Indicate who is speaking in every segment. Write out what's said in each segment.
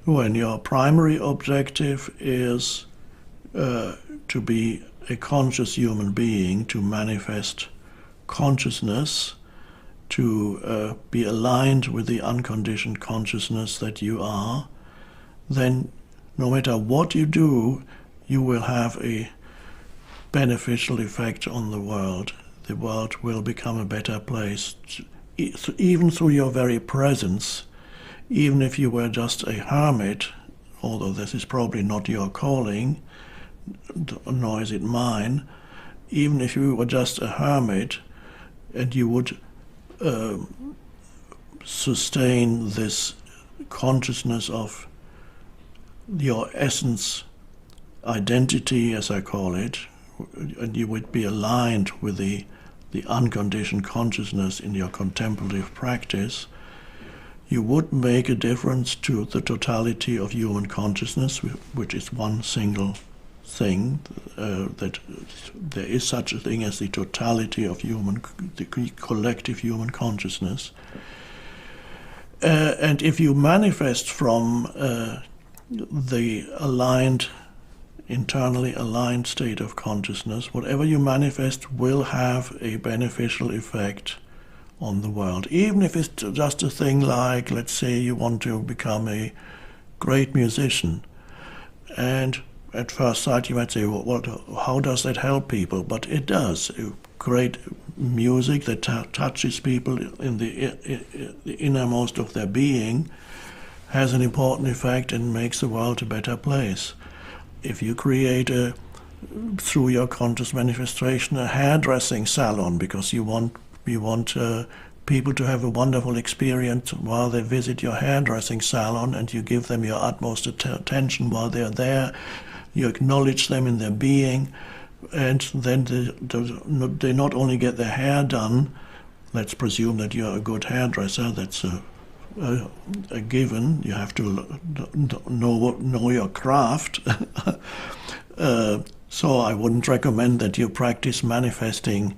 Speaker 1: when your primary objective is to be a conscious human being, to manifest consciousness, to be aligned with the unconditioned consciousness that you are, then no matter what you do, you will have a beneficial effect on the world. The world will become a better place, even through your very presence. Even if you were just a hermit, although this is probably not your calling, nor is it mine, even if you were just a hermit and you would sustain this consciousness of your essence, identity as I call it, and you would be aligned with the unconditioned consciousness in your contemplative practice, you would make a difference to the totality of human consciousness, which is one single thing, that there is such a thing as the totality of the collective human consciousness. And if you manifest from the internally aligned state of consciousness, whatever you manifest will have a beneficial effect on the world. Even if it's just a thing like, let's say you want to become a great musician, and at first sight you might say, well, how does that help people? But it does. Great music that touches people in the innermost of their being has an important effect and makes the world a better place. If you create through your conscious manifestation, a hairdressing salon because you want people to have a wonderful experience while they visit your hairdressing salon, and you give them your utmost attention while they're there, you acknowledge them in their being, and then they not only get their hair done, let's presume that you're a good hairdresser, that's a given, you have to know your craft. So I wouldn't recommend that you practice manifesting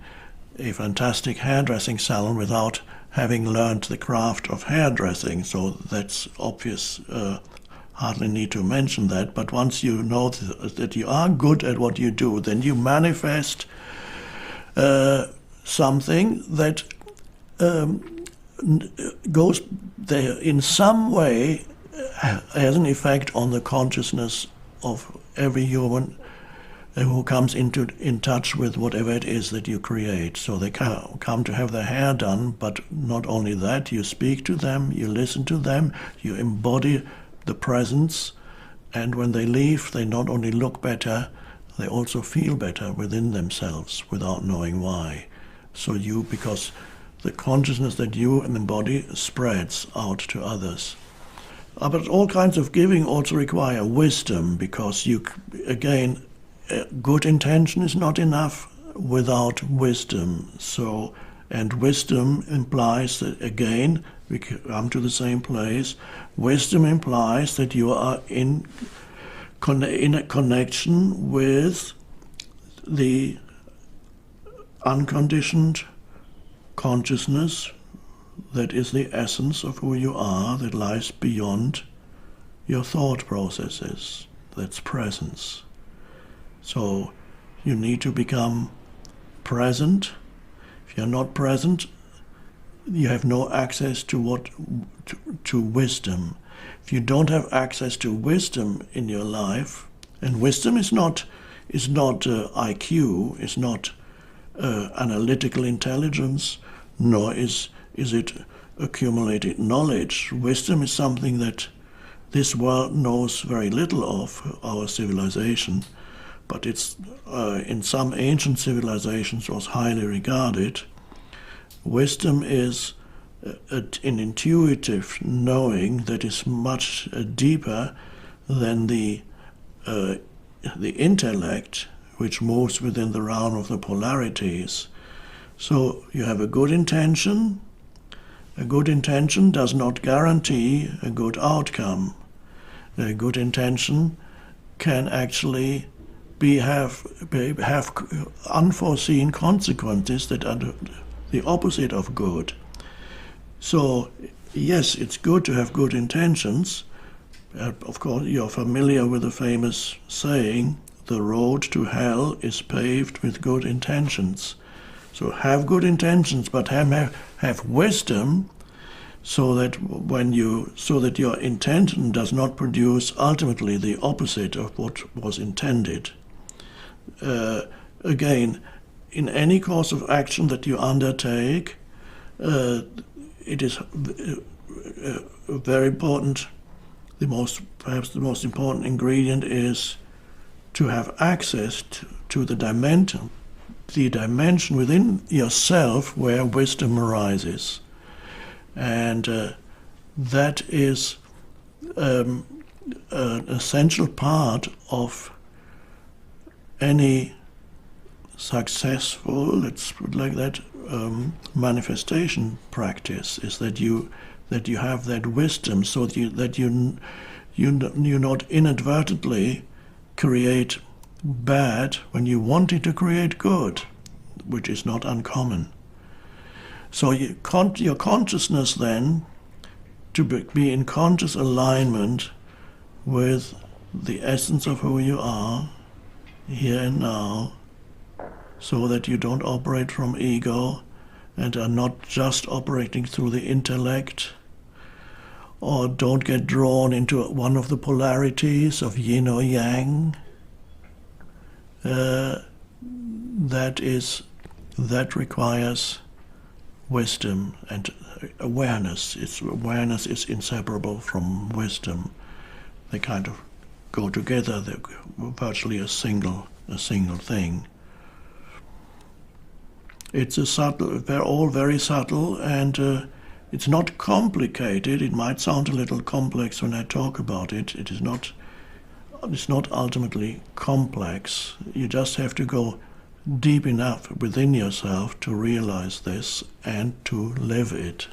Speaker 1: a fantastic hairdressing salon without having learned the craft of hairdressing. So that's obvious, hardly need to mention that. But once you know that you are good at what you do, then you manifest something that goes there in some way, has an effect on the consciousness of every human who comes in touch with whatever it is that you create. So they come to have their hair done, but not only that, you speak to them, you listen to them, you embody the presence, and when they leave, they not only look better, they also feel better within themselves without knowing why. So because the consciousness that you embody spreads out to others. But all kinds of giving also require wisdom, because again, good intention is not enough without wisdom. And wisdom implies that, again, we come to the same place, wisdom implies that you are in a connection with the unconditioned consciousness that is the essence of who you are, that lies beyond your thought processes. That's presence. So you need to become present. If you're not present, you have no access to wisdom. If you don't have access to wisdom in your life, and wisdom is not IQ, is not analytical intelligence, nor is it accumulated knowledge. Wisdom is something that this world knows very little of, our civilization, but it's in some ancient civilizations was highly regarded. Wisdom is an intuitive knowing that is much deeper than the intellect, which moves within the realm of the polarities. So you have a good intention. A good intention does not guarantee a good outcome. A good intention can actually have unforeseen consequences that are the opposite of good. So yes, it's good to have good intentions, Of course, you're familiar with the famous saying, the road to hell is paved with good intentions. So have good intentions, but have wisdom, so that your intention does not produce ultimately the opposite of what was intended. Again, in any course of action that you undertake, it is very important. Perhaps the most important ingredient is to have access to the dimension within yourself where wisdom arises. And that is an essential part of any successful, let's put it like that, manifestation practice, is that you have that wisdom, so that you not inadvertently create bad when you wanted to create good, which is not uncommon. So your consciousness then, to be in conscious alignment with the essence of who you are, here and now, so that you don't operate from ego and are not just operating through the intellect, or don't get drawn into one of the polarities of yin or yang. That requires wisdom and awareness. Awareness is inseparable from wisdom. They kind of go together. They're virtually a single thing. It's they're all very subtle, and it's not complicated. It might sound a little complex when I talk about it. It's not ultimately complex. You just have to go deep enough within yourself to realize this and to live it.